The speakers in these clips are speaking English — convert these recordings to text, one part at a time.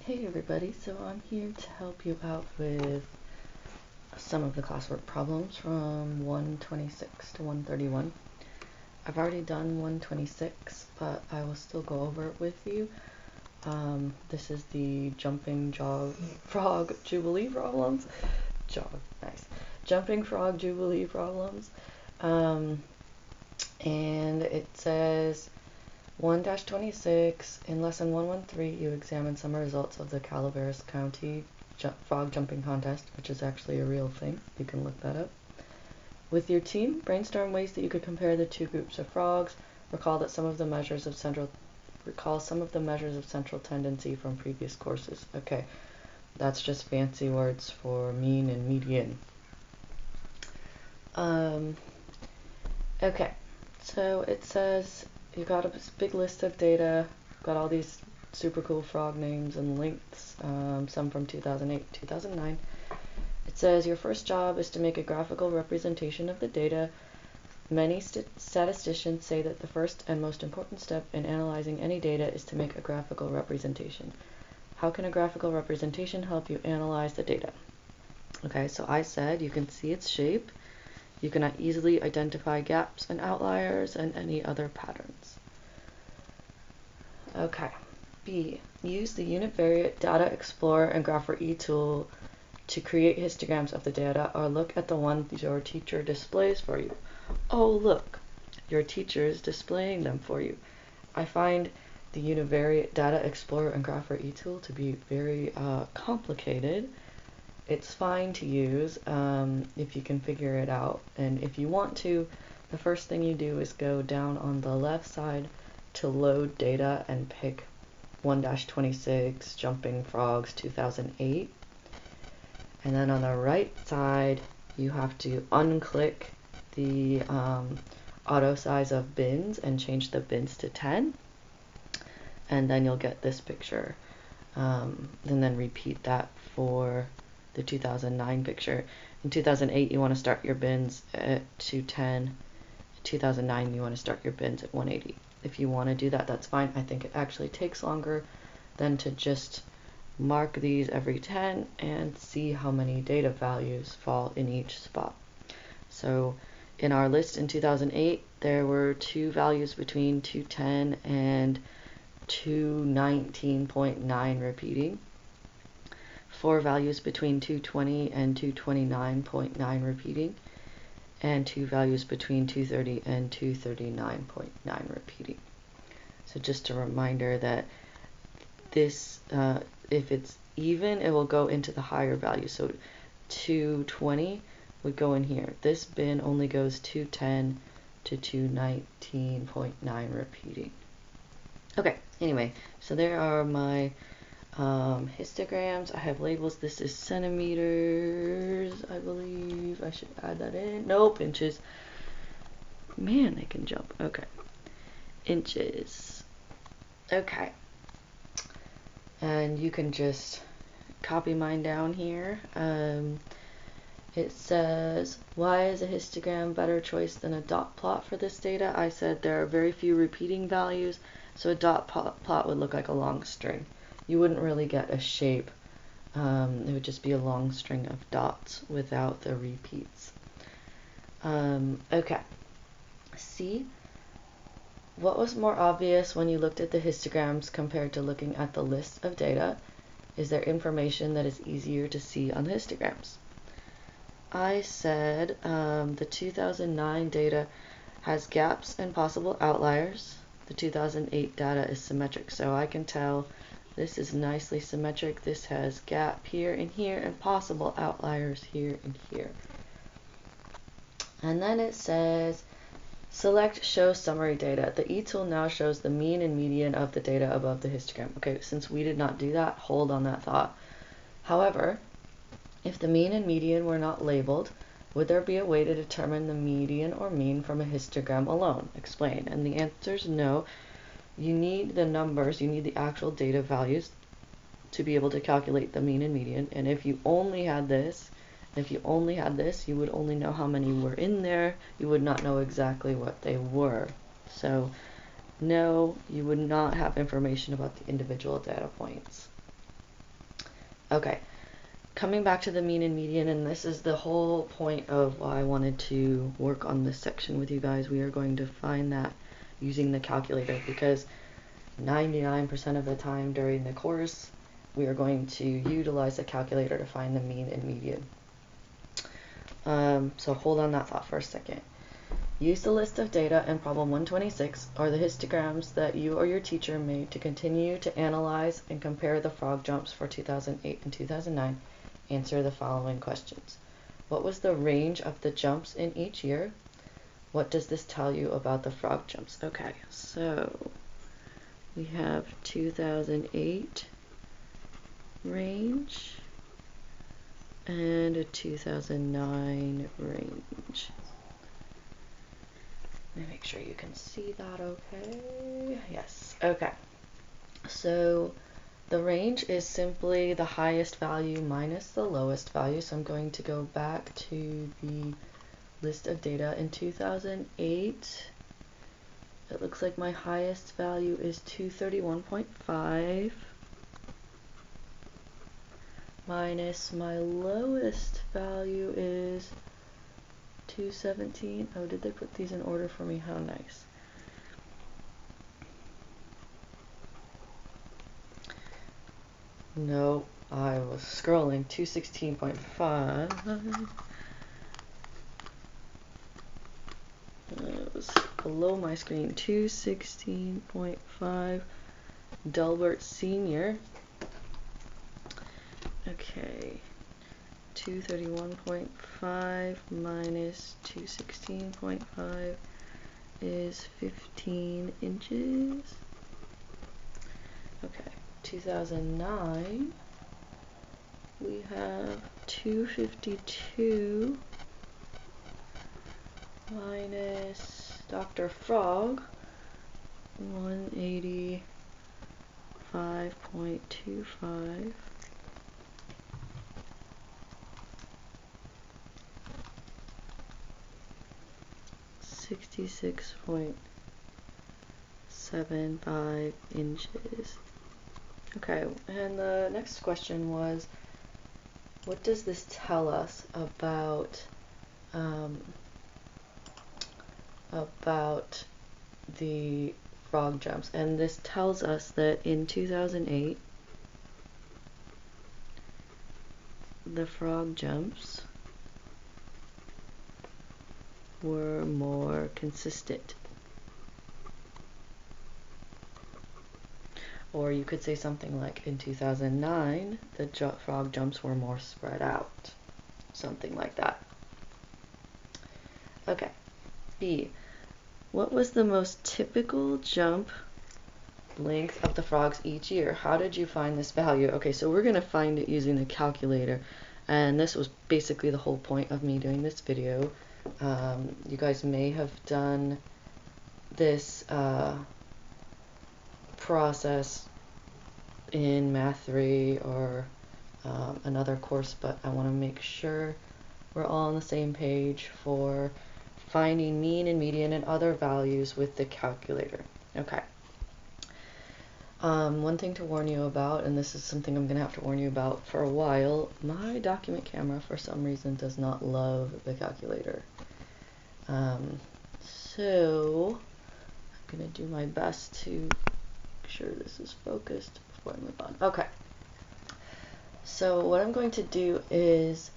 Hey everybody, so I'm here to help you out with some of the classwork problems from 126 to 131. I've already done 126, but I will still go over it with you. This is the jumping frog jubilee problems. Nice. Jumping frog jubilee problems. And it says 1-26, in lesson 113, you examine some results of the Calaveras County frog jumping contest, which is actually a real thing. You can look that up. With your team, brainstorm ways that you could compare the two groups of frogs. Recall some of the measures of central tendency from previous courses. Okay, that's just fancy words for mean and median. Okay, so it says you got a big list of data, got all these super cool frog names and lengths, some from 2008, 2009. It says your first job is to make a graphical representation of the data. Many statisticians say that the first and most important step in analyzing any data is to make a graphical representation. How can a graphical representation help you analyze the data? Okay, so I said you can see its shape. You can easily identify gaps and outliers and any other patterns. Okay. B. Use the Univariate Data Explorer and Grapher-E tool to create histograms of the data, or look at the ones your teacher displays for you. Oh, look, your teacher is displaying them for you. I find the Univariate Data Explorer and Grapher-E tool to be very complicated. It's fine to use if you can figure it out, and if you want to, the first thing you do is go down on the left side to load data and pick 1-26 Jumping Frogs 2008, and then on the right side you have to unclick the auto size of bins and change the bins to 10, and then you'll get this picture, and then repeat that for the 2009 picture. In 2008 you want to start your bins at 210. In 2009 you want to start your bins at 180. If you want to do that, that's fine. I think it actually takes longer than to just mark these every 10 and see how many data values fall in each spot. So in our list in 2008 there were two values between 210 and 219.9 repeating, 4 values between 220 and 229.9 repeating, and 2 values between 230 and 239.9 repeating. So just a reminder that this, if it's even, it will go into the higher value. So 220 would go in here. This bin only goes 210 to 219.9 repeating. Okay, anyway, so there are my histograms. I have labels. This is centimeters, I believe. I should add that in. Nope, inches. Man, they can jump. Okay. Inches. Okay. And you can just copy mine down here. It says, why is a histogram better choice than a dot plot for this data? I said there are very few repeating values, so a dot plot would look like a long string. You wouldn't really get a shape. It would just be a long string of dots without the repeats. Okay. C. What was more obvious when you looked at the histograms compared to looking at the list of data? Is there information that is easier to see on the histograms? I said the 2009 data has gaps and possible outliers. The 2008 data is symmetric, so I can tell this is nicely symmetric. This has gap here and here and possible outliers here and here. And then it says select show summary data. The E tool now shows the mean and median of the data above the histogram. Okay, since we did not do that, hold on that thought. However, if the mean and median were not labeled, would there be a way to determine the median or mean from a histogram alone? Explain. And the answer is no. You need the numbers, you need the actual data values to be able to calculate the mean and median. And if you only had this, you would only know how many were in there. You would not know exactly what they were. So no, you would not have information about the individual data points. Okay, coming back to the mean and median, and this is the whole point of why I wanted to work on this section with you guys. We are going to find that using the calculator, because 99% of the time during the course, we are going to utilize the calculator to find the mean and median. So hold on that thought for a second. Use the list of data in problem 126 or the histograms that you or your teacher made to continue to analyze and compare the frog jumps for 2008 and 2009. Answer the following questions. What was the range of the jumps in each year? What does this tell you about the frog jumps? Okay, so we have 2008 range and a 2009 range. Let me make sure you can see that okay. Yes, okay. So the range is simply the highest value minus the lowest value. So I'm going to go back to the list of data in 2008. It looks like my highest value is 231.5 minus my lowest value is 217. Oh, did they put these in order for me? How nice. No, I was scrolling. 216.5. It was below my screen. 216.5. Delbert Senior. Okay. 231.5 minus 216.5 is 15 inches. Okay, 2009, we have 252 minus Dr. Frog, 185.25. 66.75 inches. Okay, and the next question was, what does this tell us about the frog jumps? And this tells us that in 2008, the frog jumps were more consistent. Or you could say something like, in 2009, the frog jumps were more spread out. Something like that. Okay. B. What was the most typical jump length of the frogs each year? How did you find this value? Okay, so we're going to find it using the calculator. And this was basically the whole point of me doing this video. You guys may have done this process in Math 3 or another course, but I want to make sure we're all on the same page for finding mean and median and other values with the calculator. Okay. One thing to warn you about, and this is something I'm going to have to warn you about for a while, my document camera for some reason does not love the calculator. So I'm going to do my best to make sure this is focused before I move on. Okay. So what I'm going to do is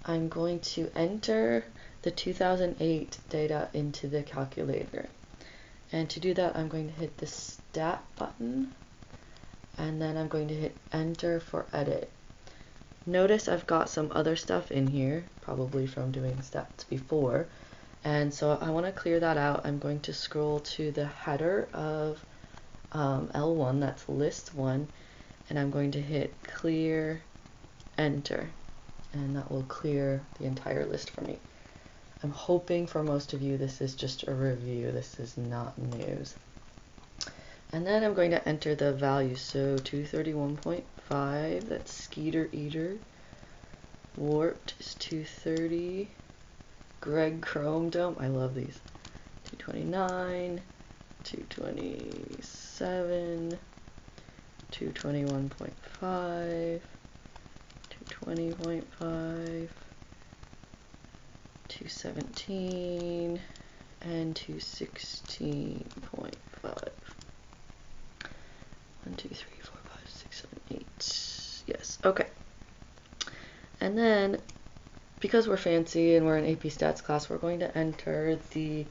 I'm going to enter the 2008 data into the calculator. And to do that, I'm going to hit the Stat button, and then I'm going to hit Enter for Edit. Notice I've got some other stuff in here, probably from doing stats before, and so I want to clear that out. I'm going to scroll to the header of L1, that's list 1, and I'm going to hit Clear, Enter, and that will clear the entire list for me. I'm hoping for most of you this is just a review, this is not news. And then I'm going to enter the values, so 231.5, that's Skeeter Eater. Warped is 230. Greg Chrome Dome, I love these. 229, 227, 221.5, 220.5, 217, and 216.5. 1, 2, 3, 4, 5, 6, 7, 8. Yes, okay. And then, because we're fancy and we're an AP Stats class, we're going to enter the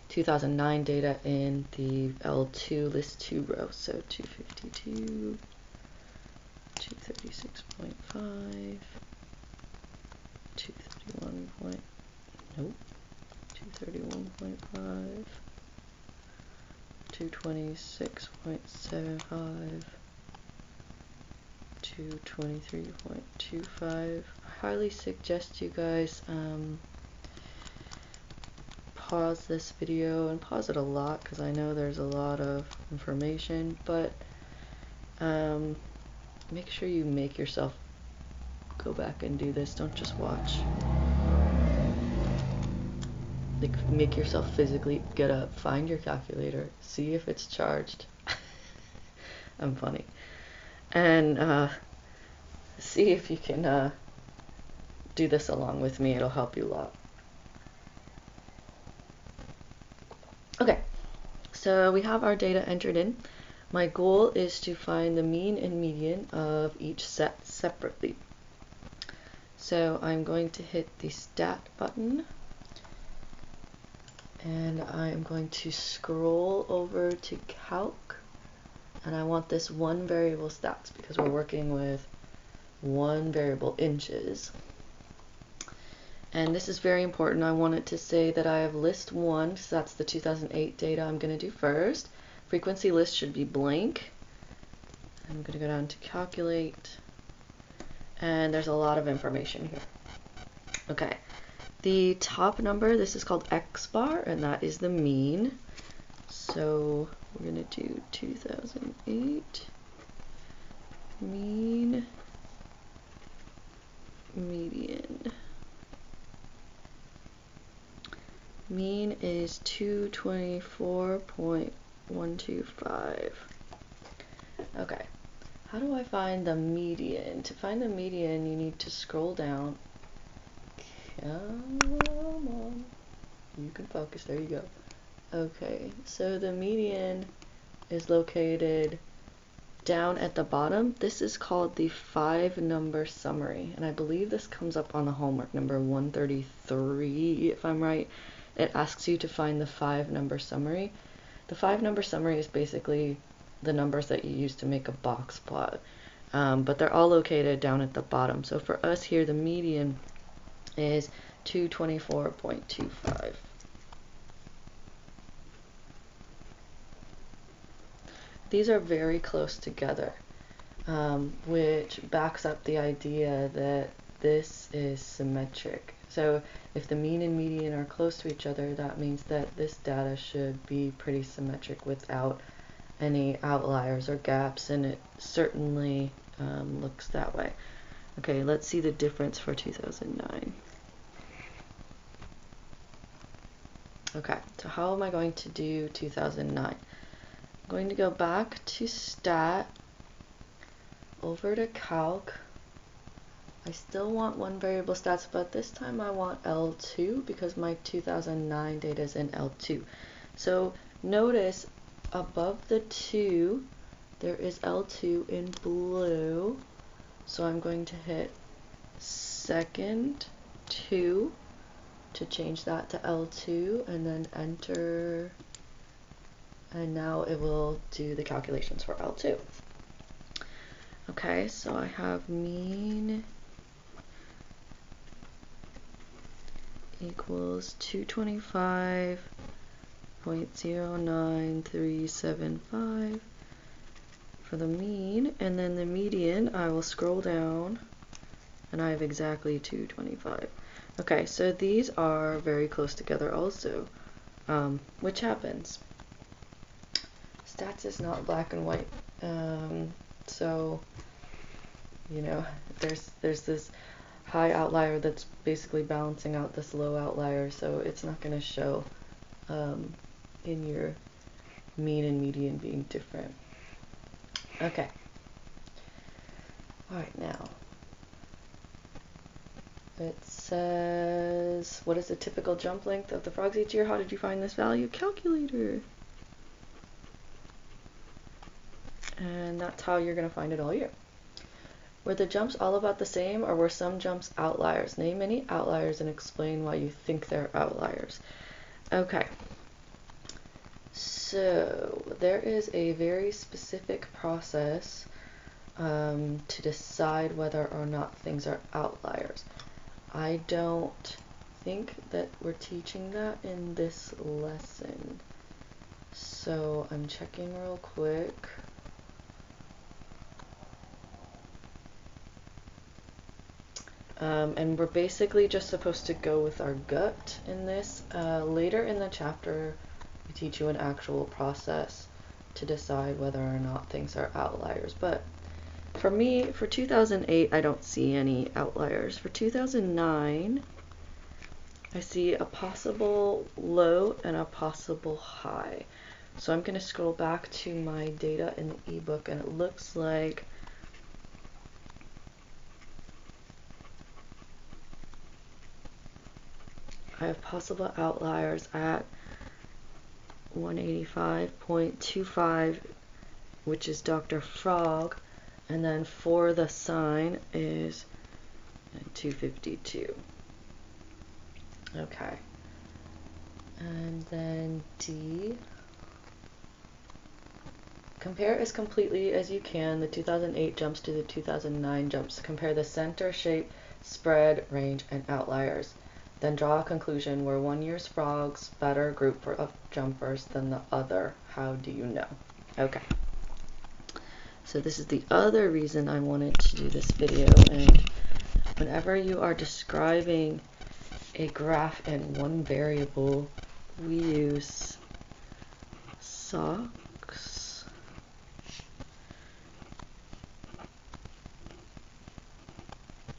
2009 data in the L2 list 2 row. So 252, 236.5, 231 point, nope, 231.5, 226.75, 223.25. I highly suggest you guys pause this video, and pause it a lot because I know there's a lot of information, but make sure you make yourself go back and do this. Don't just watch. Like, make yourself physically get up, find your calculator, see if it's charged. I'm funny. And see if you can do this along with me. It'll help you a lot. Okay, so we have our data entered in. My goal is to find the mean and median of each set separately. So I'm going to hit the stat button, and I'm going to scroll over to calc, and I want this one variable stats because we're working with one variable, inches. And this is very important. I want it to say that I have list 1, so that's the 2008 data I'm going to do first. Frequency list should be blank. I'm going to go down to calculate, and there's a lot of information here. Okay, the top number, this is called X bar, and that is the mean. So we're going to do 2008 mean, median. Mean is 224.125. Okay, how do I find the median? To find the median, you need to scroll down. Come on. You can focus. There you go. Okay, so the median is located down at the bottom. This is called the 5-number summary, and I believe this comes up on the homework number 133, if I'm right. It asks you to find the 5-number summary. The 5-number summary is basically the numbers that you use to make a box plot, but they're all located down at the bottom. So for us here, the median is 224.25. These are very close together, which backs up the idea that this is symmetric. So if the mean and median are close to each other, that means that this data should be pretty symmetric without any outliers or gaps, and it certainly looks that way. Okay, let's see the difference for 2009. Okay, so how am I going to do 2009? I'm going to go back to stat, over to calc. I still want one variable stats, but this time I want L2 because my 2009 data is in L2. So notice above the 2, there is L2 in blue. So I'm going to hit second 2 to change that to L2, and then enter, and now it will do the calculations for L2. Okay, so I have mean equals 225.09375 for the mean, and then the median, I will scroll down, and I have exactly 225. Okay, so these are very close together also, which happens. Stats is not black and white, so, you know, there's this high outlier that's basically balancing out this low outlier, so it's not going to show in your mean and median being different. Okay. Alright, now, It says, what is the typical jump length of the frogs each year? How did you find this value? Calculator. And that's how you're going to find it all year. Were the jumps all about the same, or were some jumps outliers? Name any outliers and explain why you think they're outliers. Okay. So there is a very specific process to decide whether or not things are outliers. I don't think that we're teaching that in this lesson. So I'm checking real quick. And we're basically just supposed to go with our gut in this. Later in the chapter, we teach you an actual process to decide whether or not things are outliers. But for me, for 2008, I don't see any outliers. For 2009, I see a possible low and a possible high. So I'm going to scroll back to my data in the ebook, and it looks like I have possible outliers at 185.25, which is Dr. Frog, and then for the sign is 252. Okay. And then D. Compare as completely as you can the 2008 jumps to the 2009 jumps. Compare the center, shape, spread, range, and outliers. Then draw a conclusion. Were one year's frogs better group of jumpers than the other? How do you know? Okay. So this is the other reason I wanted to do this video. And whenever you are describing a graph in one variable, we use SOX,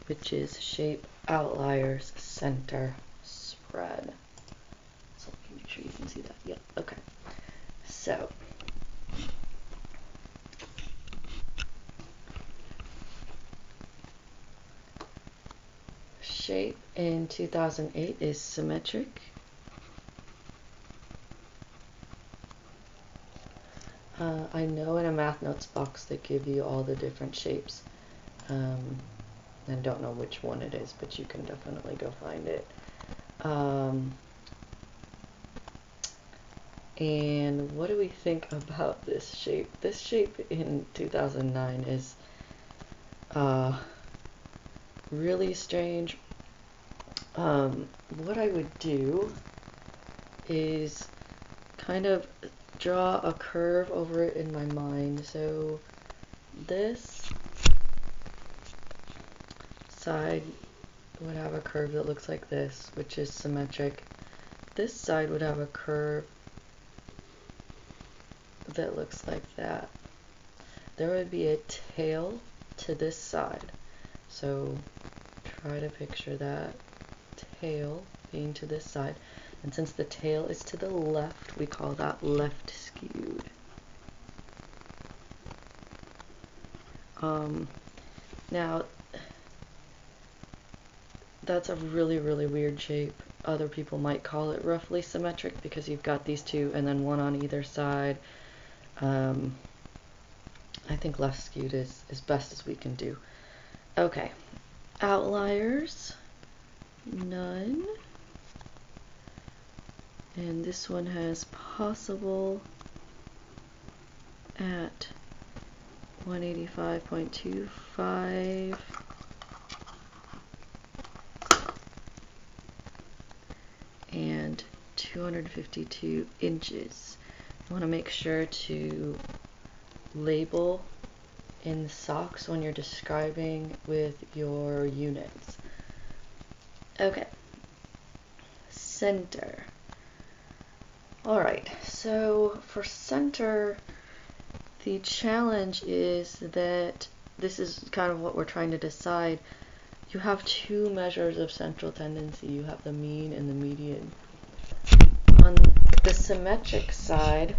which is shape, outliers, center, spread. So let me make sure you can see that. Yep, okay. So shape in 2008 is symmetric. I know in a math notes box they give you all the different shapes. I don't know which one it is, but you can definitely go find it. And what do we think about this shape? This shape in 2009 is really strange. What I would do is kind of draw a curve over it in my mind. So this side would have a curve that looks like this, which is symmetric. This side would have a curve that looks like that. There would be a tail to this side. So try to picture that tail being to this side. And since the tail is to the left, we call that left skewed. Now, that's a really, really weird shape. Other people might call it roughly symmetric because you've got these two and then one on either side. I think left skewed is best as we can do. Okay, outliers, none. And this one has possible at 185.25. And 252 inches. You want to make sure to label in SOX when you're describing with your units. Okay, center. Alright, so for center, the challenge is that this is kind of what we're trying to decide. You have two measures of central tendency. You have the mean and the median. On the symmetric side,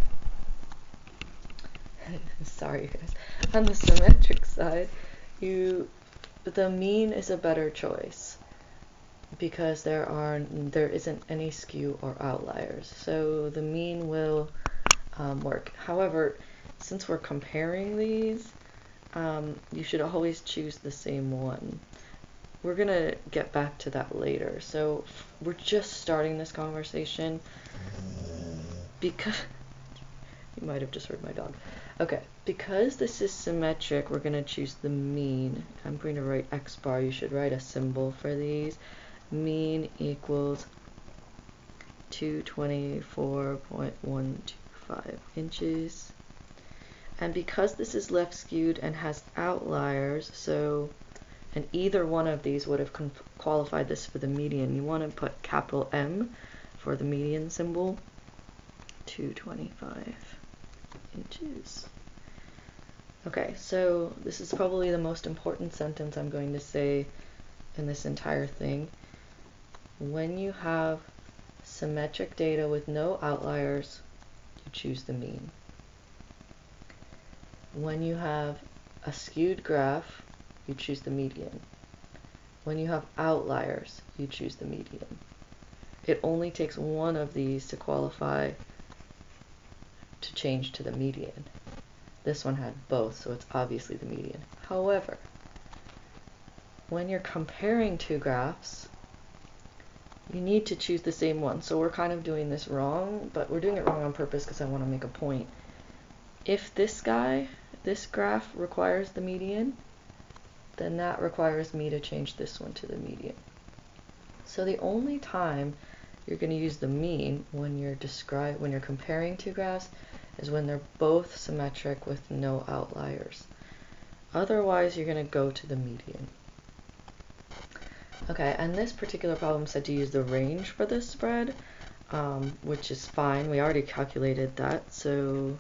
sorry guys, on the symmetric side, the mean is a better choice. because there isn't any skew or outliers. So the mean will work. However, since we're comparing these, you should always choose the same one. We're gonna get back to that later. So we're just starting this conversation because you might have just heard my dog. Okay, because this is symmetric, we're gonna choose the mean. I'm going to write X bar. You should write a symbol for these. Mean equals 224.125 inches. And because this is left skewed and has outliers, and either one of these would have qualified this for the median, you want to put capital M for the median symbol, 225 inches. Okay, so this is probably the most important sentence I'm going to say in this entire thing. When you have symmetric data with no outliers, you choose the mean. When you have a skewed graph, you choose the median. When you have outliers, you choose the median. It only takes one of these to qualify to change to the median. This one had both, so it's obviously the median. However, when you're comparing two graphs, you need to choose the same one. So we're kind of doing this wrong, but we're doing it wrong on purpose because I want to make a point. If this graph requires the median, then that requires me to change this one to the median. So the only time you're going to use the mean when you're comparing two graphs is when they're both symmetric with no outliers. Otherwise, you're going to go to the median. Okay, and this particular problem said to use the range for this spread, which is fine. We already calculated that, so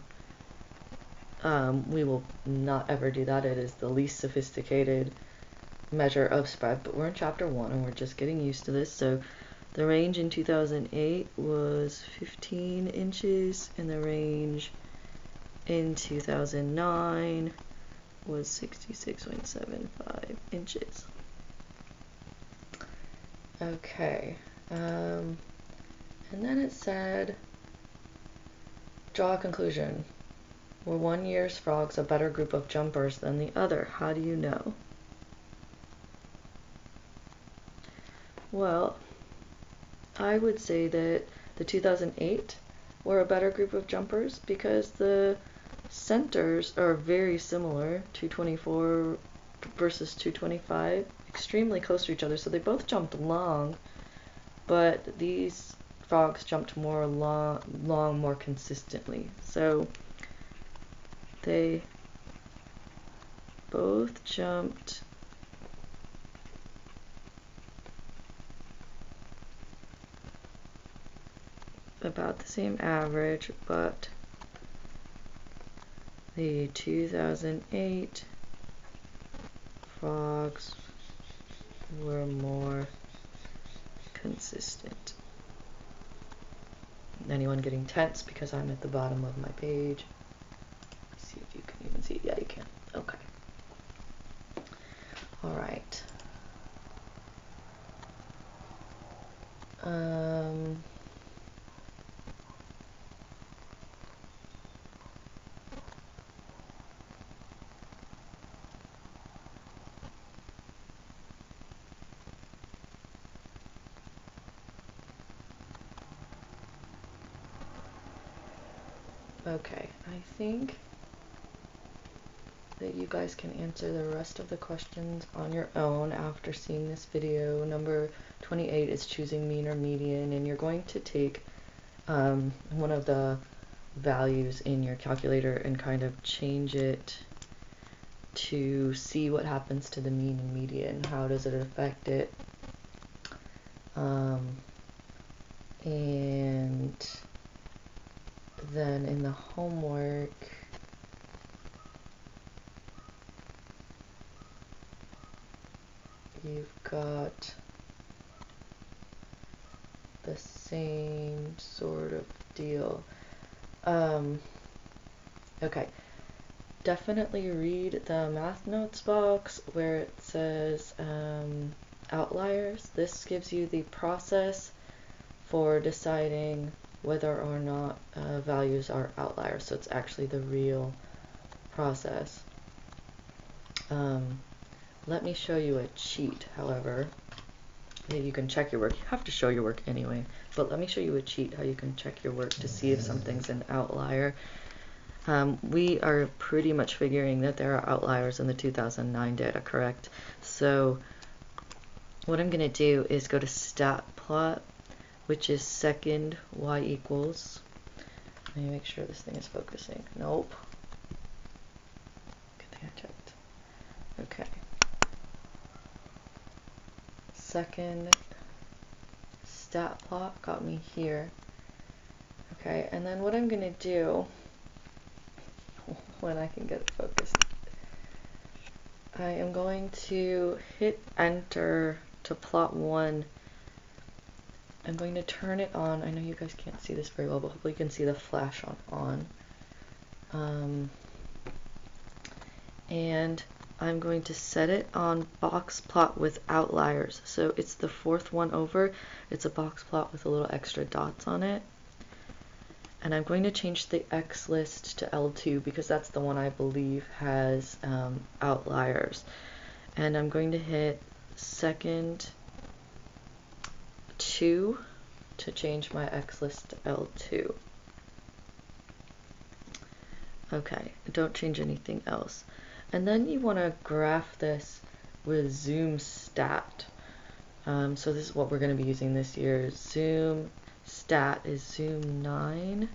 we will not ever do that. It is the least sophisticated measure of spread, but we're in chapter 1 and we're just getting used to this. So the range in 2008 was 15 inches, and the range in 2009 was 66.75 inches. Okay, and then it said, draw a conclusion. Were one year's frogs a better group of jumpers than the other? How do you know? Well, I would say that the 2008 were a better group of jumpers because the centers are very similar, 224 versus 225, extremely close to each other, so they both jumped long, but these frogs jumped more long more consistently. So they both jumped about the same average, but the 2008 frogs were more consistent. Anyone getting tense because I'm at the bottom of my page? Let's see if you can even see. Yeah, you can. Okay. All right. Okay, I think that you guys can answer the rest of the questions on your own after seeing this video. Number 28 is choosing mean or median, and you're going to take one of the values in your calculator and kind of change it to see what happens to the mean and median. How does it affect it? And then in the homework, you've got the same sort of deal. Okay, definitely read the math notes box where it says outliers. This gives you the process for deciding whether or not values are outliers. So it's actually the real process. Let me show you a cheat, however, that you can check your work. You have to show your work anyway, but let me show you a cheat how you can check your work to see if something's an outlier. We are pretty much figuring that there are outliers in the 2009 data, correct? So what I'm going to do is go to stat plot, which is second y equals. Let me make sure this thing is focusing. Nope. Good thing I checked. Okay. Second stat plot got me here. Okay, and then what I'm going to do, when I can get it focused, I am going to hit enter to plot 1. I'm going to turn it on. I know you guys can't see this very well, but hopefully you can see the flash on. And I'm going to set it on box plot with outliers. So it's the fourth one over. It's a box plot with a little extra dots on it. And I'm going to change the X list to L2 because that's the one I believe has outliers. And I'm going to hit second 2 to change my X list to L2. Okay, don't change anything else. And then you want to graph this with zoom stat. So this is what we're going to be using this year. Zoom stat is zoom 9.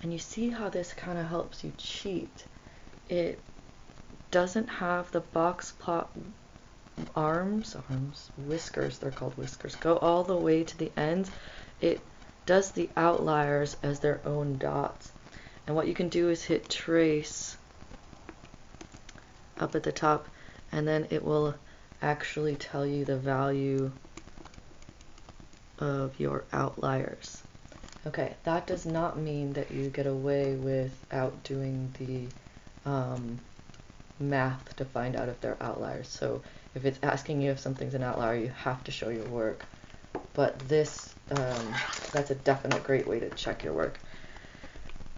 And you see how this kind of helps you cheat. It doesn't have the box plot whiskers, they're called whiskers, go all the way to the end. It does the outliers as their own dots. And what you can do is hit trace up at the top, and then it will actually tell you the value of your outliers. Okay, that does not mean that you get away without doing the math to find out if they're outliers. So if it's asking you if something's an outlier, you have to show your work. But this, that's a definite great way to check your work.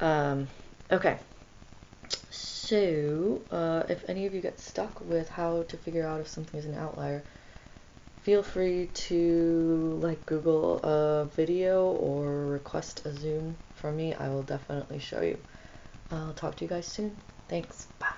Okay, so if any of you get stuck with how to figure out if something is an outlier, feel free to Google a video or request a Zoom from me. I will definitely show you. I'll talk to you guys soon. Thanks. Bye.